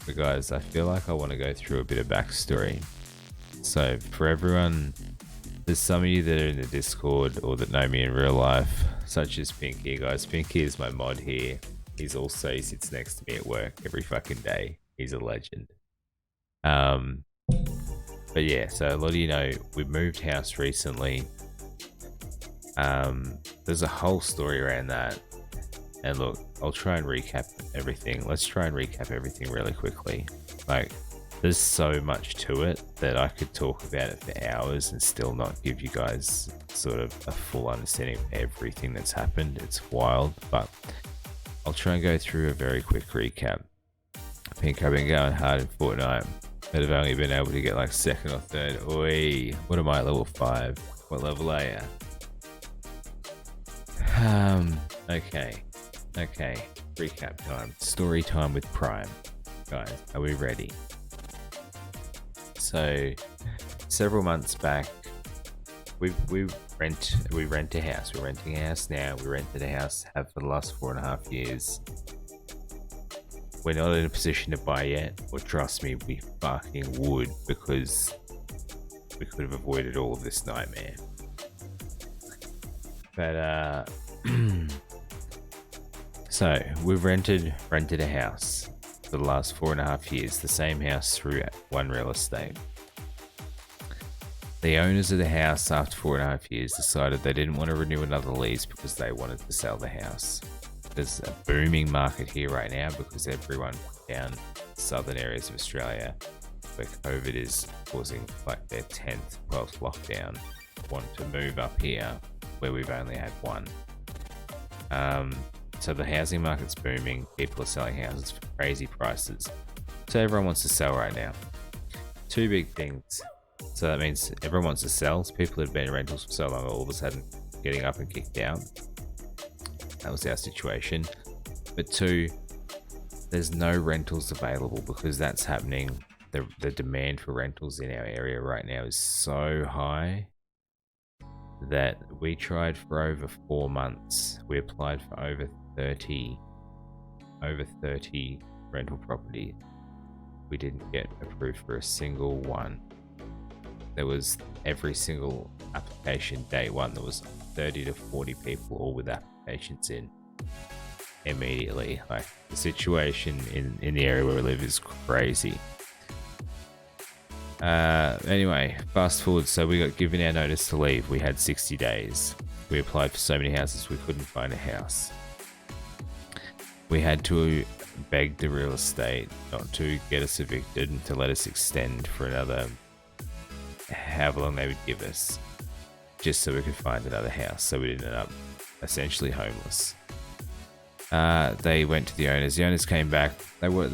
But guys, I feel like I want to go through a bit of backstory. So for everyone, there's some of you that are in the Discord or that know me in real life, such as Pinky. Guys, Pinky is my mod here. He sits next to me at work every fucking day. He's a legend. But yeah, so a lot of you know we moved house recently. There's a whole story around that. And look, I'll try and recap everything. Let's try and recap everything really quickly. Like, there's so much to it that I could talk about it for hours and still not give you guys sort of a full understanding of everything that's happened. It's wild, but I'll try and go through a very quick recap. I think I've been going hard in Fortnite, but I've only been able to get like second or third. Oi, what am I at level 5? What level are you? Okay. Recap time. Story time with Prime. Guys, are we ready? So, several months back, we rent a house. We're renting a house now. We rented a house, have for the last 4.5 years. We're not in a position to buy yet, or trust me, we fucking would, because we could have avoided all of this nightmare. But so we've rented a house for the last 4.5 years, the same house through one real estate. The owners of the house, after 4.5 years, decided they didn't want to renew another lease because they wanted to sell the house. There's a booming market here right now because everyone down southern areas of Australia where COVID is causing like their 10th, 12th lockdown want to move up here where we've only had one. So the housing market's booming. People are selling houses for crazy prices. So everyone wants to sell right now. Two big things. So that means everyone wants to sell. So people that have been in rentals for so long are all of a sudden getting up and kicked out. That was our situation. But two, there's no rentals available because that's happening. The demand for rentals in our area right now is so high that we tried for over 4 months. We applied for over 30 rental properties. We didn't get approved for a single one. There was every single application day one, there was 30 to 40 people all with applications in immediately. Like, the situation in the area where we live is crazy. Anyway, fast forward. So we got given our notice to leave. We had 60 days. We applied for so many houses we couldn't find a house. We had to beg the real estate not to get us evicted and to let us extend for another however long they would give us, just so we could find another house, so we didn't end up essentially homeless. They went to the owners. The owners came back. They were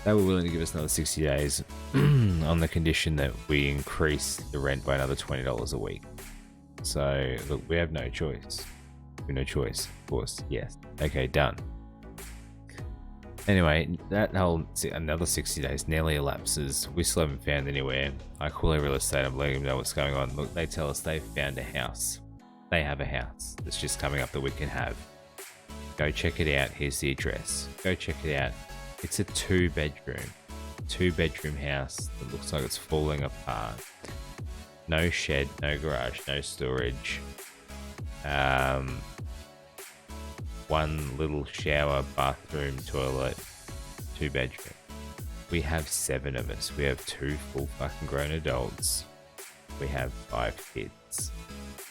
willing to give us another 60 days on the condition that we increased the rent by another $20 a week. So look, we have no choice. We have no choice, of course. Yes. Okay, done. Anyway, that whole another 60 days nearly elapses. We still haven't found anywhere. I call their real estate. I'm letting them know what's going on. Look, they tell us they've found a house. They have a house that's just coming up that we can have. Go check it out. Here's the address. Go check it out. It's a two bedroom house that looks like it's falling apart. No shed, no garage, no storage. One little shower, bathroom, toilet, 2 bedroom. We have 7 of us. We have 2 full fucking grown adults. We have 5 kids.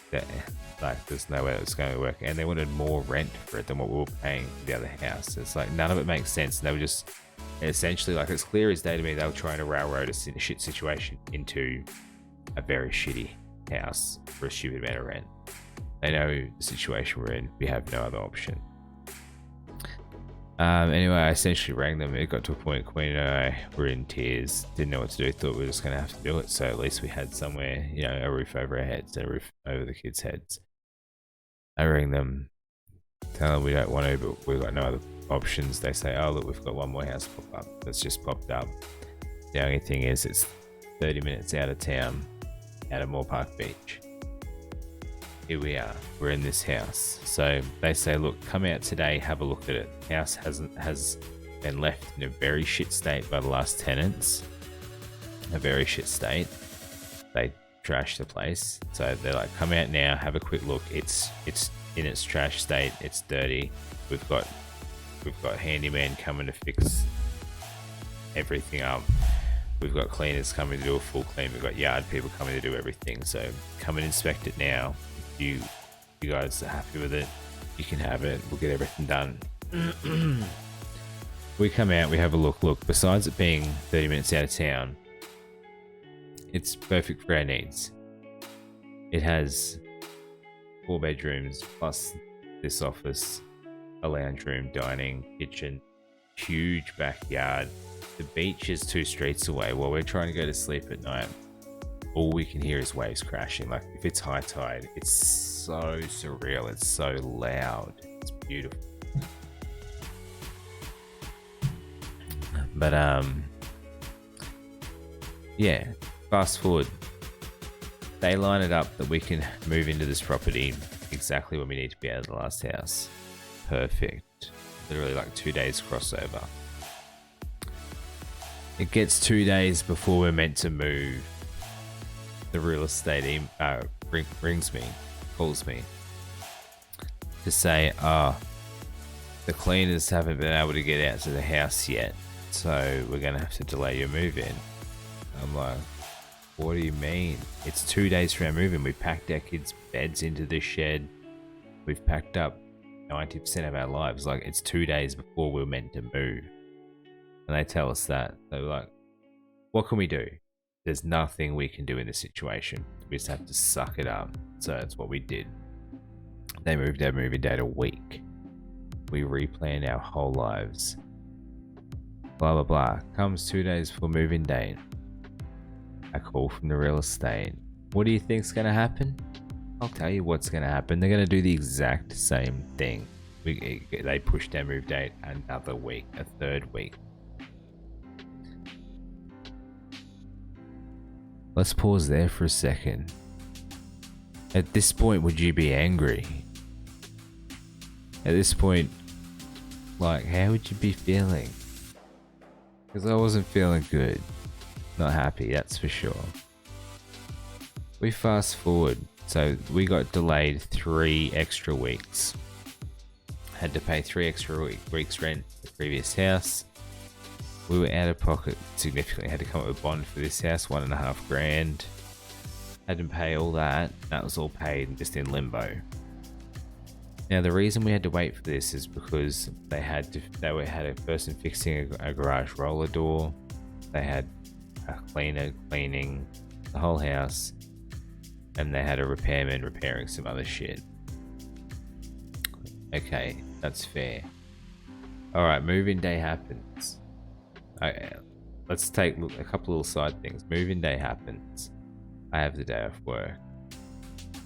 There's no way it's going to work. And they wanted more rent for it than what we were paying for the other house. It's like, none of it makes sense. And they were just essentially, like, it's clear as day to me, they were trying to railroad us in a shit situation into a very shitty house for a stupid amount of rent. They know the situation we're in. We have no other option. Anyway, I essentially rang them. It got to a point, Queen and I were in tears, didn't know what to do, thought we were just going to have to do it. So at least we had somewhere, a roof over our heads and a roof over the kids' heads. I rang them, tell them we don't want to, but we've got no other options. They say, oh, look, we've got one more house pop up that's just popped up. The only thing is, it's 30 minutes out of town, out of Moore Park Beach. Here we are, we're in this house. So they say, look, come out today, have a look at it. House has been left in a very shit state by the last tenants. A very shit state. They trashed the place, so they're like, come out now, have a quick look. It's in its trash state. It's dirty. We've got handyman coming to fix everything up. We've got cleaners coming to do a full clean. We've got yard people coming to do everything. So come and inspect it now. If you guys are happy with it, you can have it. We'll get everything done. We come out, we have a look. Look, besides it being 30 minutes out of town, it's perfect for our needs. It has 4 bedrooms plus this office, a lounge room, dining, kitchen, huge backyard. The beach is 2 streets away. While we're trying to go to sleep at night, all we can hear is waves crashing. Like if it's high tide, it's so surreal. It's so loud. It's beautiful. But yeah, fast forward. They line it up that we can move into this property exactly when we need to be out of the last house. Perfect. Literally like 2 days crossover. It gets 2 days before we're meant to move. The real estate rings me, calls me to say, the cleaners haven't been able to get out to the house yet, so we're going to have to delay your move in. I'm like, what do you mean? It's 2 days from our move in. We packed our kids' beds into the shed. We've packed up 90% of our lives. Like, it's 2 days before we're meant to move. And they tell us that. They're like, what can we do? There's nothing we can do in this situation. We just have to suck it up. So that's what we did. They moved our moving date a week. We replanned our whole lives. Blah, blah, blah. Comes 2 days before moving date. A call from the real estate. What do you think's going to happen? I'll tell you what's going to happen. They're going to do the exact same thing. They pushed our move date another week, a third week. Let's pause there for a second. At this point, would you be angry? At this point, like, how would you be feeling? Because I wasn't feeling good. Not happy, that's for sure. We fast forward. So we got delayed 3 extra weeks. Had to pay 3 extra weeks rent for the previous house. We were out of pocket significantly. Had to come up with a bond for this house, $1.5 grand. Had to pay all that. That was all paid and just in limbo. Now the reason we had to wait for this is because they had a person fixing a garage roller door. They had a cleaner cleaning the whole house, and they had a repairman repairing some other shit. Okay, that's fair. All right, moving day happens. Let's take a couple little side things. Moving day happens. I have the day off work.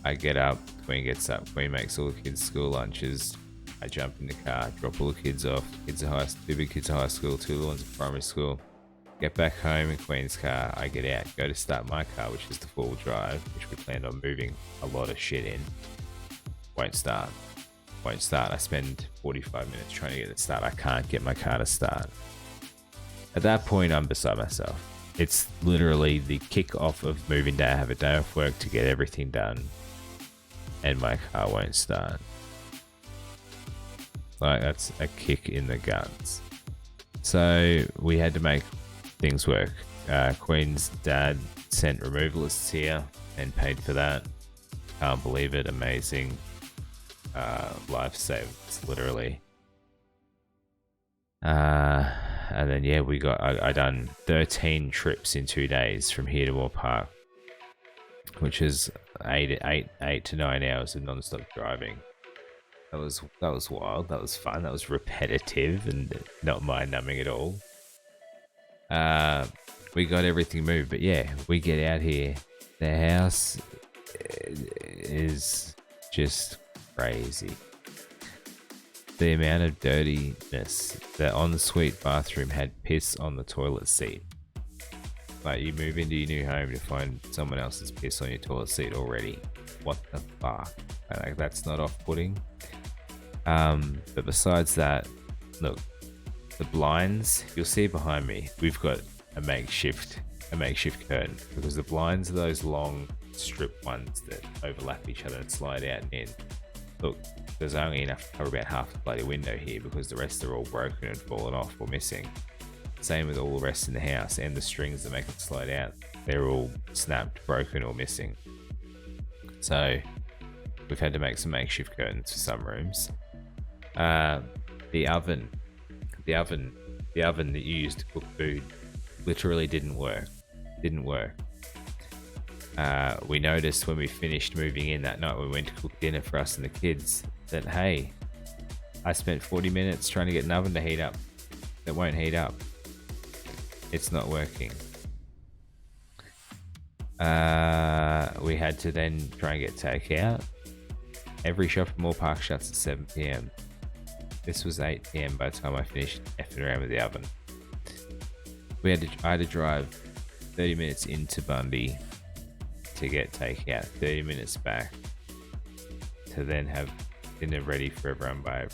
I get up, Queen gets up, Queen makes all the kids' school lunches. I jump in the car, drop all the kids off. Kids are 2 big kids are high school, 2 little ones are primary school. Get back home in Queen's car. I get out, go to start my car, which is the 4-wheel drive, which we planned on moving a lot of shit in. Won't start. I spend 45 minutes trying to get it to start. I can't get my car to start. At that point, I'm beside myself. It's literally the kick-off of moving day. I have a day off work to get everything done, and my car won't start. Like, that's a kick in the guts. So we had to make things work. Queen's dad sent removalists here and paid for that. Can't believe it. Amazing. Life saved, literally. And then yeah, I done 13 trips in 2 days from here to Moore Park, which is 8 to 9 hours of non-stop driving. That was wild. That was fun. That was repetitive and not mind-numbing at all. We got everything moved, but yeah, we get out here. The house is just crazy. The amount of dirtiness. The ensuite bathroom had piss on the toilet seat. Like, you move into your new home to find someone else's piss on your toilet seat already. What the fuck? Like, that's not off-putting. But besides that, look, The blinds, you'll see behind me, we've got a makeshift curtain, because the blinds are those long strip ones that overlap each other and slide out and in. Look, there's only enough to cover about half the bloody window here because the rest are all broken and fallen off or missing. Same with all the rest in the house, and the strings that make it slide out, they're all snapped, broken or missing. So we've had to make some makeshift curtains for some rooms. The oven that you used to cook food literally didn't work. We noticed when we finished moving in that night, when we went to cook dinner for us and the kids, that hey, I spent 40 minutes trying to get an oven to heat up that won't heat up. It's not working. We had to then try and get takeout. Every shopping mall park shuts at 7 p.m. This was 8 p.m. by the time I finished effing around with the oven. I had to drive 30 minutes into Bundy to get takeout, 30 minutes back to then have dinner ready for everyone by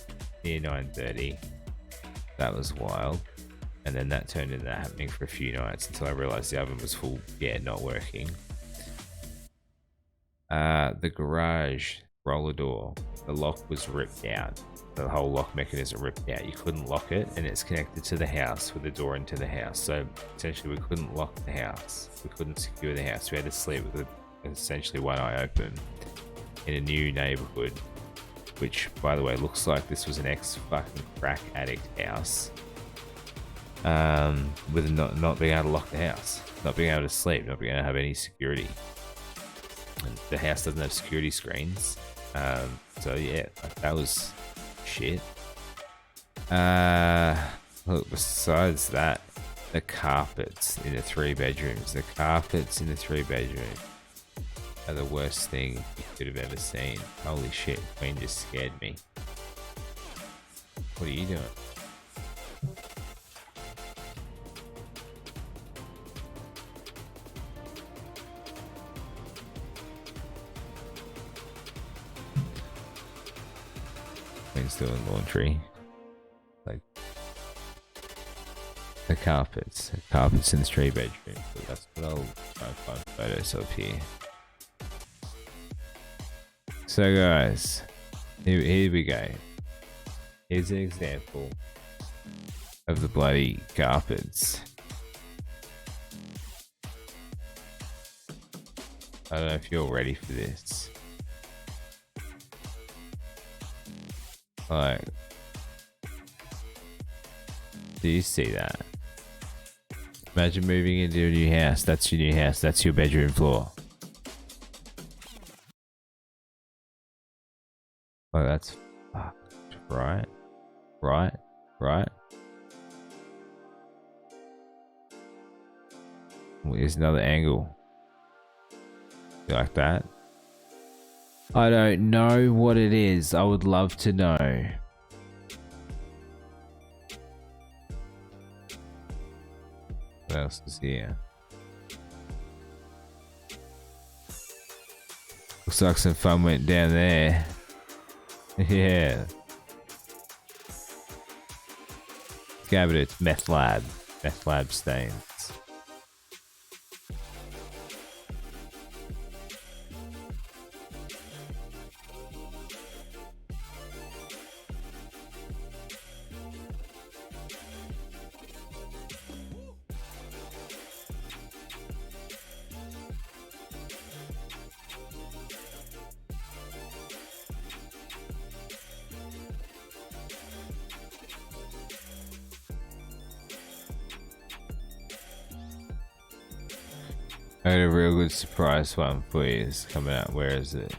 near 9:30. That was wild. And then that turned into that happening for a few nights until I realized the oven was full, not working. The garage roller door, the lock was ripped out. The whole lock mechanism ripped out. You couldn't lock it, and it's connected to the house with the door into the house. So essentially we couldn't lock the house. We couldn't secure the house. We had to sleep with essentially one eye open in a new neighborhood, which, by the way, looks like this was an ex-fucking crack addict house. With not being able to lock the house, not being able to sleep, not being able to have any security. And the house doesn't have security screens. So yeah, that was shit. Look, besides that, the carpets in the 3 bedrooms. The carpets in the 3 bedrooms are the worst thing you could have ever seen. Holy shit, Queen just scared me. What are you doing? Queen's doing laundry. Like the carpets in the 3 bedrooms. So that's what I'll try and find photos of here. So guys, here we go. Here's an example of the bloody carpets. I don't know if you're ready for this. Like, do you see that? Imagine moving into a new house. That's your new house. That's your bedroom floor. Oh, that's fucked. Right. Well, here's another angle. You like that? I don't know what it is. I would love to know. What else is here? Looks like some fun went down there. Yeah. Gabba, it's meth lab stains. I got a real good surprise one for you. It's coming out. Where is it?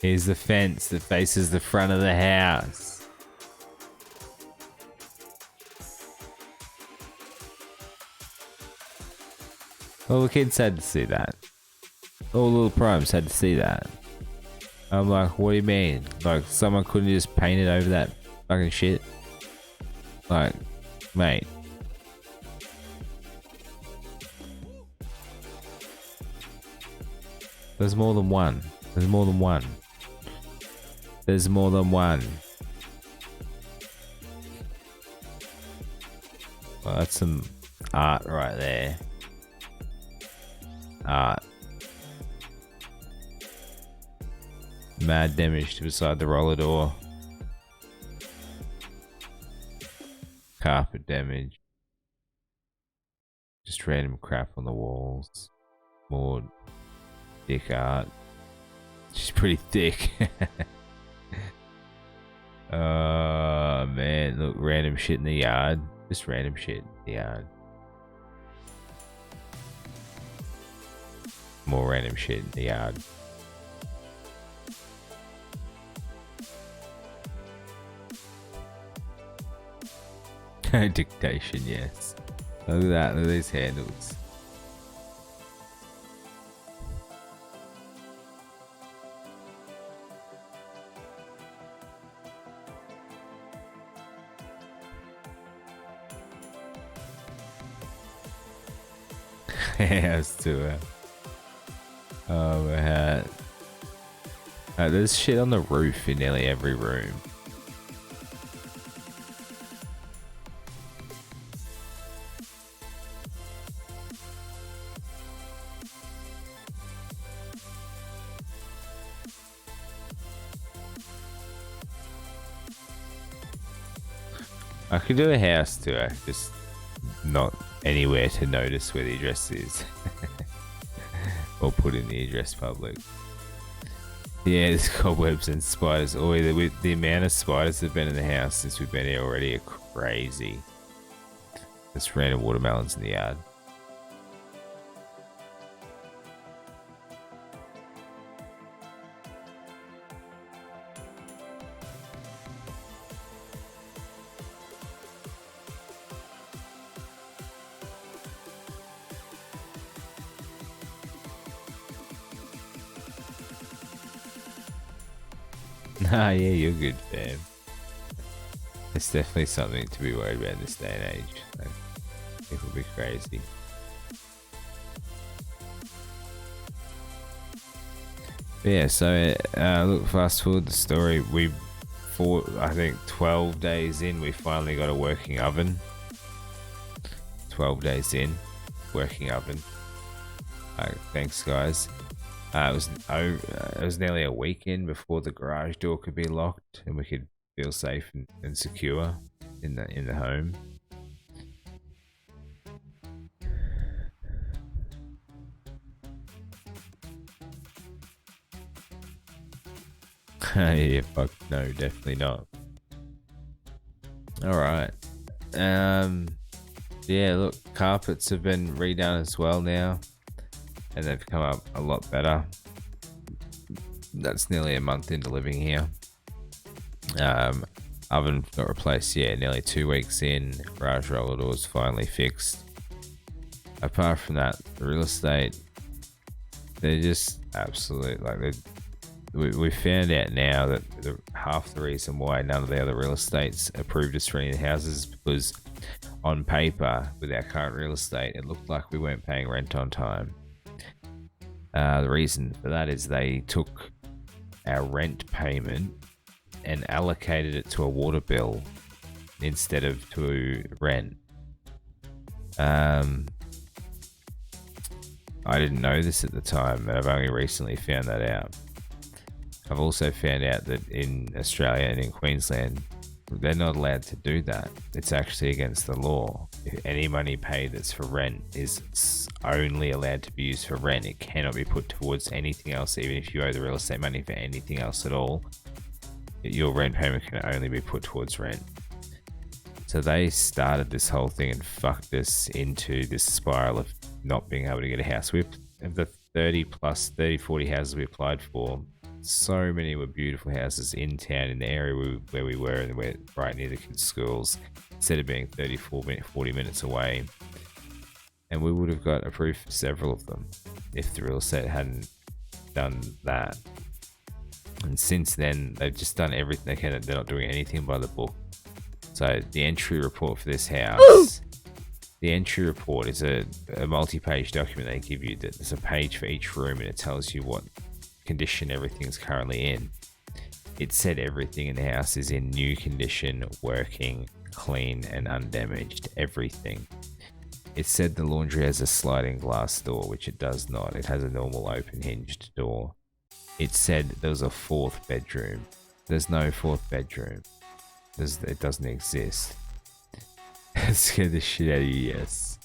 Here's the fence that faces the front of the house. All the kids had to see that. All the little primes had to see that. I'm like, what do you mean? Like, someone couldn't just paint it over that fucking shit? Like, mate. There's more than one. There's more than one. Well, that's some art right there. Art. Mad damage to beside the roller door. Carpet damage. Just random crap on the walls. More dick art. She's pretty thick. Oh man, look, random shit in the yard. Just random shit in the yard. More random shit in the yard. Dictation, yes. Look at that, look at these handles. House tour. Oh man. There's shit on the roof in nearly every room. I could do a house tour, just not anywhere to notice where the address is. Or put in the address public. Yeah, there's cobwebs and spiders. Oh, the amount of spiders that have been in the house since we've been here already are crazy. There's random watermelons in the yard. Nah, yeah, you're good, fam. It's definitely something to be worried about in this day and age. Like, people be crazy. But yeah, so look, fast forward the story. I think 12 days in, we finally got a working oven. 12 days in, working oven. Thanks, guys. It was nearly a weekend before the garage door could be locked and we could feel safe and secure in the home. Yeah, fuck no, definitely not. All right. Yeah, look, carpets have been redone as well now. And they've come up a lot better. That's nearly a month into living here. Oven got replaced, yeah, nearly 2 weeks in. Garage roller doors finally fixed. Apart from that, the real estate, they're just absolute, like, we found out now that half the reason why none of the other real estates approved us for any houses is because on paper, with our current real estate, it looked like we weren't paying rent on time. The reason for that is they took our rent payment and allocated it to a water bill instead of to rent. I didn't know this at the time, and I've only recently found that out. I've also found out that in Australia and in Queensland, they're not allowed to do that. It's actually against the law. If any money paid that's for rent is only allowed to be used for rent. It cannot be put towards anything else, even if you owe the real estate money for anything else at all. Your rent payment can only be put towards rent. So they started this whole thing and fucked us into this spiral of not being able to get a house. Of the 40 houses we applied for, so many were beautiful houses in town, in the area where we were, and we're right near the kids' schools, instead of being 40 minutes away. And we would have got approved for several of them if the real estate hadn't done that. And since then, they've just done everything they can. They're not doing anything by the book. So the entry report for this house, the entry report is a multi-page document they give you. There's a page for each room, and it tells you what condition everything's currently in. It said everything in the house is in new condition, working, clean, and undamaged. Everything. It said the laundry has a sliding glass door, which it does not. It has a normal open hinged door. It said there was a fourth bedroom. There's no fourth bedroom. It doesn't exist. It scared the shit out of you, yes.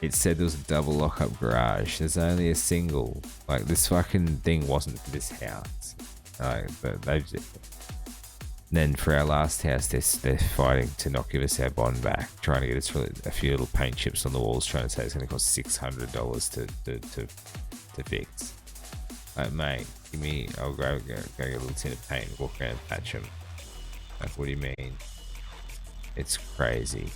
It said there was a double lock-up garage. There's only a single. Like, this fucking thing wasn't for this house. Then for our last house, they're fighting to not give us our bond back, trying to get us a few little paint chips on the walls, trying to say it's going to cost $600 to fix. Like, mate, give me, I'll go get a little tin of paint, walk around and patch them. Like, what do you mean? It's crazy.